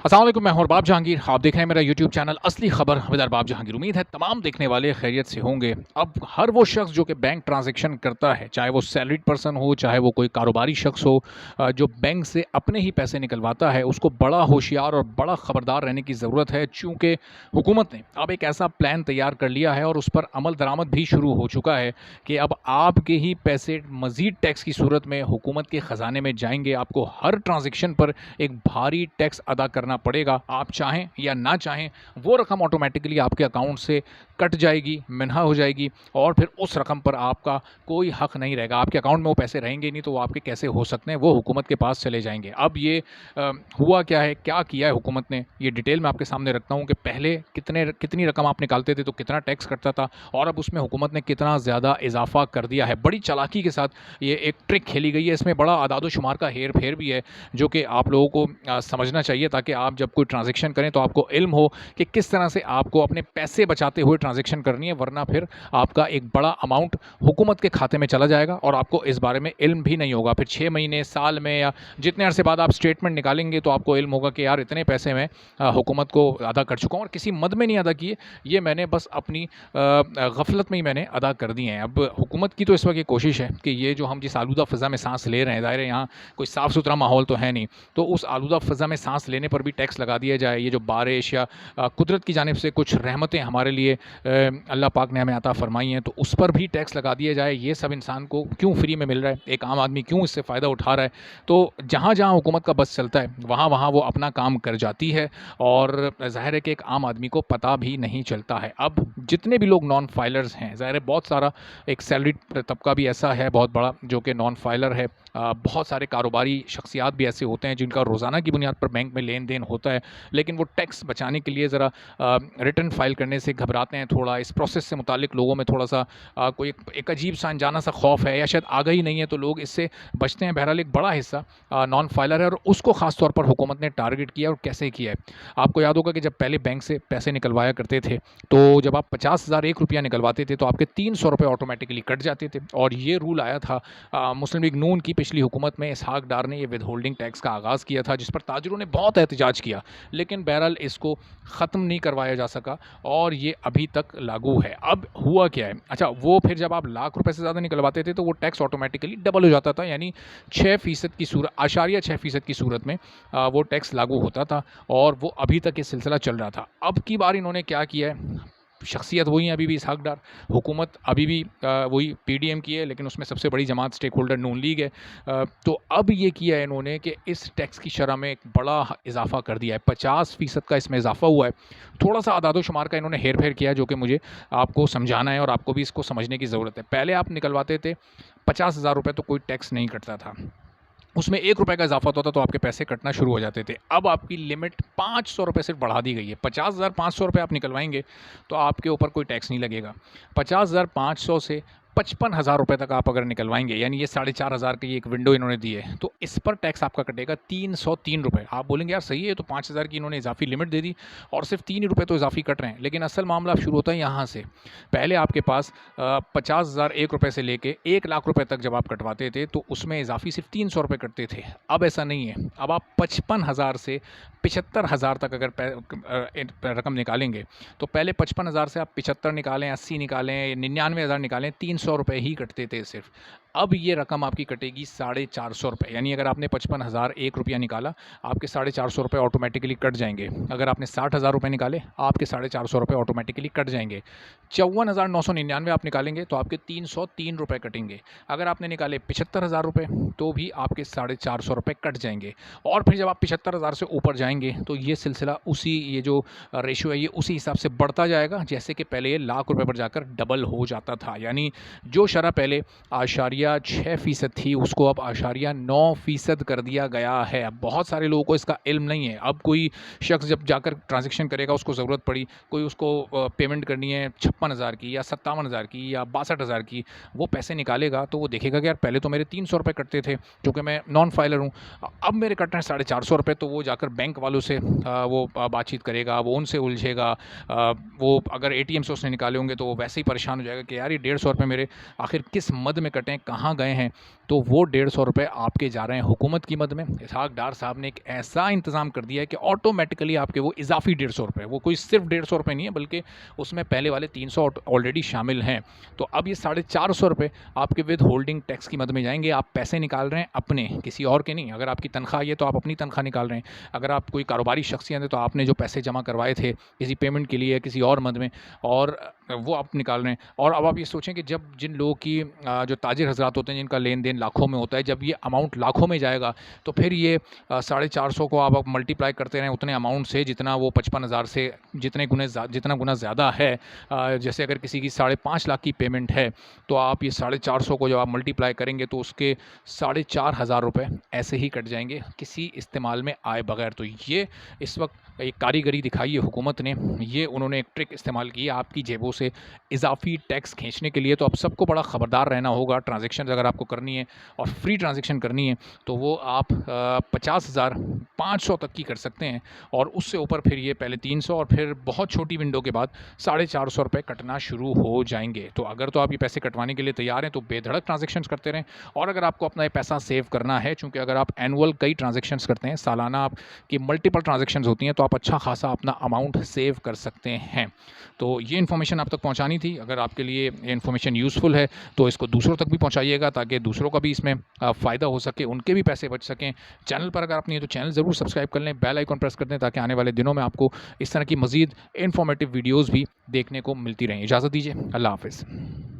अस्सलाम वालेकुम, मैं हूं अरबाब जहांगीर। आप देख रहे हैं मेरा यूट्यूब चैनल असली खबर विद अरबाब जहांगीर। उम्मीद है तमाम देखने वाले खैरियत से होंगे। अब हर वो शख्स जो कि बैंक ट्रांजैक्शन करता है, चाहे वो सैलरीड पर्सन हो, चाहे वो कोई कारोबारी शख्स हो, जो बैंक से अपने ही पैसे निकलवाता है, उसको बड़ा होशियार और बड़ा ख़बरदार रहने की ज़रूरत है। चूँकि हुकूमत ने अब एक ऐसा प्लान तैयार कर लिया है और उस पर अमल दरामद भी शुरू हो चुका है कि अब आपके ही पैसे मज़ीद टैक्स की सूरत में हुकूमत के ख़जाने में जाएंगे। आपको हर ट्रांजैक्शन पर एक भारी टैक्स अदा करना पड़ेगा। आप चाहें या ना चाहें, वो रकम ऑटोमेटिकली आपके अकाउंट से कट जाएगी, मिन्हा हो जाएगी और फिर उस रकम पर आपका कोई हक नहीं रहेगा। आपके अकाउंट में वो पैसे रहेंगे नहीं, तो वो आपके कैसे हो सकते हैं? वो हुकूमत के पास चले जाएंगे। अब ये हुआ क्या है, क्या किया है हुकूमत ने, ये डिटेल मैं आपके सामने रखता हूँ कि पहले कितनी रकम आप निकालते थे तो कितना टैक्स कटता था, और अब उसमें हुकूमत ने कितना ज़्यादा इजाफा कर दिया है। बड़ी चालाकी के साथ ये एक ट्रिक खेली गई है। इसमें बड़ा आदाद शुमार का हेर फेर भी है, जो कि आप लोगों को समझना चाहिए, ताकि आप जब कोई ट्रांजैक्शन करें तो आपको इल्म हो कि किस तरह से आपको अपने पैसे बचाते हुए ट्रांजैक्शन करनी है। वरना फिर आपका एक बड़ा अमाउंट हुकूमत के खाते में चला जाएगा और आपको इस बारे में इल्म भी नहीं होगा। फिर 6 महीने, साल में या जितने अरसे बाद आप स्टेटमेंट निकालेंगे तो आपको इल्म होगा कि यार इतने पैसे मैं हुकूमत को अदा कर चुका हूँ और किसी मद में नहीं अदा किए, ये मैंने बस अपनी गफलत में ही मैंने अदा कर दिए हैं। अब हुकूमत की तो इस वक्त ये कोशिश है कि ये जो हम जिस आलूदा फ़ज़ा में सांस ले रहे हैं, ज़ाहिर है यहाँ कोई साफ़ सुथरा माहौल तो है नहीं, तो उस आलूदा फ़ज़ा में सांस लेने पर भी टैक्स लगा दिया जाए। ये जो बारिश या कुदरत की जानिब से कुछ रहमतें हमारे लिए अल्लाह पाक ने हमें अता फ़रमाई हैं, तो उस पर भी टैक्स लगा दिया जाए। ये सब इंसान को क्यों फ्री में मिल रहा है? एक आम आदमी क्यों इससे फ़ायदा उठा रहा है? तो जहाँ जहाँ हुकूमत का बस चलता है, वहाँ वहाँ वो अपना काम कर जाती है और ज़ाहिर है कि एक आम आदमी को पता भी नहीं चलता है। अब जितने भी लोग नॉन फाइलर्स हैं, ज़ाहिर है बहुत सारा एक सैलरीड तबका भी ऐसा है बहुत बड़ा जो कि नॉन फाइलर है। बहुत सारे कारोबारी शख्सियात भी ऐसे होते हैं जिनका रोज़ाना की बुनियाद पर बैंक में लेन देन होता है, लेकिन वो टैक्स बचाने के लिए ज़रा रिटर्न फाइल करने से घबराते हैं। थोड़ा इस प्रोसेस से मुतालिक लोगों में थोड़ा सा कोई एक अजीब सा अनजाना सा खौफ है, या शायद आ गई नहीं है, तो लोग इससे बचते हैं। बहरहाल एक बड़ा हिस्सा नॉन फाइलर है और उसको ख़ास तौर पर हुकूमत ने टारगेट किया। और कैसे किया है, आपको याद होगा कि जब पहले बैंक से पैसे निकलवाया करते थे, तो जब आप 50,000 ₹1 निकलवाते थे तो आपके 300 रुपये ऑटोमेटिकली कट जाते थे। और ये रूल आया था मुस्लिम लीग नून की पिछली हुकूमत में। इसहाक डार ने ये विद होल्डिंग टैक्स का आगाज़ किया था, जिस पर ताजरों ने बहुत एहतजाज किया, लेकिन बहरहाल इसको ख़त्म नहीं करवाया जा सका और ये अभी तक लागू है। अब हुआ क्या है, अच्छा, वो फिर जब आप लाख रुपए से ज़्यादा निकलवाते थे तो वो टैक्स ऑटोमेटिकली डबल हो जाता था, यानी 6% की सूरत, आशारिया 6% की सूरत में वो टैक्स लागू होता था और वो अभी तक ये सिलसिला चल रहा था। अब की बार इन्होंने क्या किया है, शख्सियत वही है अभी भी इसहाक डार, हुकूमत अभी भी वही पीडीएम की है, लेकिन उसमें सबसे बड़ी जमात स्टेक होल्डर नून लीग है। तो अब ये किया है इन्होंने कि इस टैक्स की शरह में एक बड़ा इजाफा कर दिया है, 50% का इसमें इजाफा हुआ है। थोड़ा सा आदादो शुमार का इन्होंने हेर फेर किया है, जो कि मुझे आपको समझाना है और आपको भी इसको समझने की ज़रूरत है। पहले आप निकलवाते थे 50,000 रुपये तो कोई टैक्स नहीं कटता था, उसमें ₹1 का इजाफा होता था तो आपके पैसे कटना शुरू हो जाते थे। अब आपकी लिमिट ₹500 सिर्फ बढ़ा दी गई है। 50,500 रुपये आप निकलवाएंगे तो आपके ऊपर कोई टैक्स नहीं लगेगा। 50,500 से 55,000 रुपये तक आप अगर निकलवाएंगे, यानी ये 4,500 की एक विंडो इन्होंने दी है, तो इस पर टैक्स आपका कटेगा ₹303। आप बोलेंगे यार सही है, तो 5,000 की इन्होंने इजाफी लिमिट दे दी और सिर्फ 3 ही रुपये तो इजाफी कट रहे हैं। लेकिन असल मामला शुरू होता है यहाँ से। पहले आपके पास 50,000 ₹1 से लेके 1,00,000 रुपये तक जब आप कटवाते थे तो उसमें इजाफी सिर्फ ₹300 कटते थे। अब ऐसा नहीं है, अब आप 55,000 से 75,000 तक अगर रकम निकालेंगे तो पहले 55,000 से आप 75 निकालें, 80 निकालें, 99,000 निकालें, ₹300 ही कटते थे सिर्फ। अब ये रकम आपकी कटेगी ₹450, यानी अगर आपने 55,000 ₹1 निकाला, आपके ₹450 ऑटोमेटिकली कट जाएंगे। अगर आपने 60,000 रुपये निकाले, आपके ₹450 ऑटोमेटिकली कट जाएंगे। 54,999 आप निकालेंगे तो आपके ₹303 कटेंगे। अगर आपने निकाले 75,000 रुपये तो भी आपके ₹450 कट जाएंगे। और फिर जब आप 75,000 से ऊपर जाएंगे तो ये सिलसिला ये जो रेशियो है ये उसी हिसाब से बढ़ता जाएगा, जैसे कि पहले ये ₹1,00,000 पर जाकर डबल हो जाता था। यानी जो शरह पहले आशारिया 6% थी, उसको अब आशारिया 9% कर दिया गया है। अब बहुत सारे लोगों को इसका इल्म नहीं है। अब कोई शख्स जब जाकर ट्रांजैक्शन करेगा, उसको ज़रूरत पड़ी, कोई उसको पेमेंट करनी है 56,000 की या 57,000 की या 62,000 की, वो पैसे निकालेगा तो वो देखेगा कि यार पहले तो मेरे ₹300 कटते थे, क्योंकि मैं नॉन फाइलर हूँ, अब मेरे कट रहे हैं ₹450। तो वो जाकर बैंक वालों से वो बातचीत करेगा, वो उनसे उलझेगा। वो अगर एटीएम से उसने निकाले होंगे तो वो वैसे ही परेशान हो जाएगा कि यार ये ₹150 मेरे आखिर किस मद में कटें, कहाँ गए हैं। तो वो 150 रुपये आपके जा रहे हैं हुकूमत की मद में। इसहाक डार साहब ने एक ऐसा इंतज़ाम कर दिया है कि ऑटोमेटिकली आपके वो इजाफी 150 रुपये, वो कोई सिर्फ 150 रुपये नहीं है बल्कि उसमें पहले वाले 300 ऑलरेडी शामिल हैं। तो अब ये 450 रुपये आपके विद होल्डिंग टैक्स की मद में जाएंगे। आप पैसे निकाल रहे हैं अपने, किसी और के नहीं। अगर आपकी तनख्वाह है तो आप अपनी तनख्वाह निकाल रहे हैं। अगर आप कोई कारोबारी शख्सियत हैं तो आपने जो पैसे जमा करवाए थे किसी पेमेंट के लिए किसी और मद में, और वो आप निकाल रहे हैं। और अब आप ये सोचें कि जब जिन लोगों की जो ताजिर हजरात होते हैं जिनका लेन देन लाखों में होता है, जब ये अमाउंट लाखों में जाएगा तो फिर ये 450 को आप मल्टीप्लाई करते रहें उतने अमाउंट से जितना वो 55,000 से जितना गुना ज़्यादा है। जैसे अगर किसी की 5.5 लाख की पेमेंट है तो आप ये 450 को जब आप मल्टीप्लाई करेंगे तो उसके 4,500 रुपये ऐसे ही कट जाएंगे किसी इस्तेमाल में आए बगैर। तो ये इस वक्त एक कारीगरी दिखाई है हुकूमत ने, ये उन्होंने एक ट्रिक इस्तेमाल की है आपकी जेबों से इजाफी टैक्स खींचने के लिए। तो अब सबको बड़ा ख़बरदार रहना होगा। ट्रांजैक्शन अगर आपको करनी है और फ्री ट्रांजैक्शन करनी है तो वो आप 50,500 तक की कर सकते हैं, और उससे ऊपर फिर ये पहले 300 और फिर बहुत छोटी विंडो के बाद 450 रुपये कटना शुरू हो जाएंगे। तो अगर तो आप ये पैसे कटवाने के लिए तैयार हैं तो बेधड़क ट्रांजैक्शंस करते रहें। और अगर आपको अपना ये पैसा सेव करना है, चूँकि अगर आप एनुअल कई ट्रांजैक्शंस करते हैं, सालाना आपकी मल्टीपल ट्रांजैक्शंस होती हैं, तो आप अच्छा खासा अपना अमाउंट सेव कर सकते हैं। तो ये इन्फॉर्मेशन आप तक पहुंचानी थी। अगर आपके लिए ये इन्फॉर्मेशन यूज़फुल है तो इसको दूसरों तक भी पहुंचाइएगा ताकि दूसरों का भी इसमें फ़ायदा हो सके, उनके भी पैसे बच सकें। चैनल पर अगर आप नहीं है तो चैनल ज़रूर सब्सक्राइब कर लें, बेल आइकन प्रेस कर दें ताकि आने वाले दिनों में आपको इस तरह की मज़ीद इन्फॉर्मेटिव वीडियोज़ भी देखने को मिलती रहें। इजाज़त दीजिए, अल्लाह हाफ़िज़।